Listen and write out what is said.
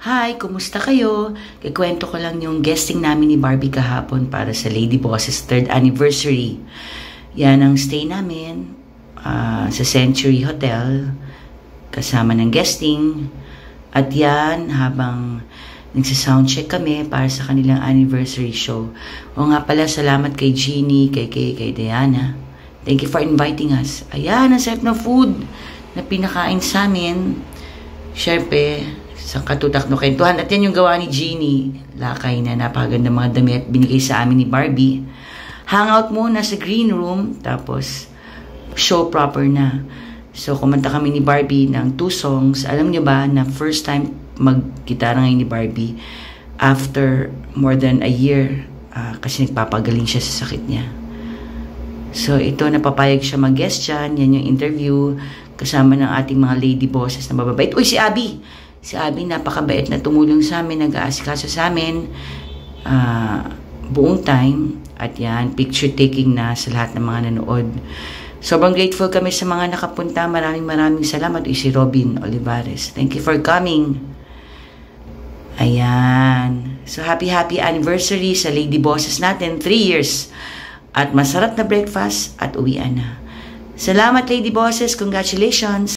Hi, kumusta kayo? Kikwento ko lang yung guesting namin ni Barbie kahapon para sa Lady Bosses 3rd anniversary. Yan ang stay namin sa Century Hotel kasama ng guesting. At yan, habang nagsa-soundcheck kami para sa kanilang anniversary show. O nga pala, salamat kay Jeannie, kay Diana. Thank you for inviting us. Ayan, ang sarap na food na pinakain sa amin. Siyempre, sa katutak no kwentuhan. At yan yung gawa ni Jeannie. Lakay na napakaganda mga damit binigay sa amin ni Barbie. Hangout muna sa green room, tapos show proper na. So, kumanta kami ni Barbie ng 2 songs. Alam niyo ba na first time mag-gitara ngayon ni Barbie after more than a year kasi nagpapagaling siya sa sakit niya. So, ito, napapayag siya mag-guest dyan. Yan yung interview kasama ng ating mga lady bosses na mababait. Uy, si Abby! Si Abby, napakabait na tumulong sa amin, nag-aasikaso sa amin buong time. At yan, picture taking na sa lahat ng mga nanood. Sobrang grateful kami sa mga nakapunta. Maraming salamat. Si Robin Olivares. Thank you for coming. Ayan. So, happy anniversary sa Lady Bosses natin. 3 years. At masarap na breakfast at uwian na. Salamat, Lady Bosses. Congratulations.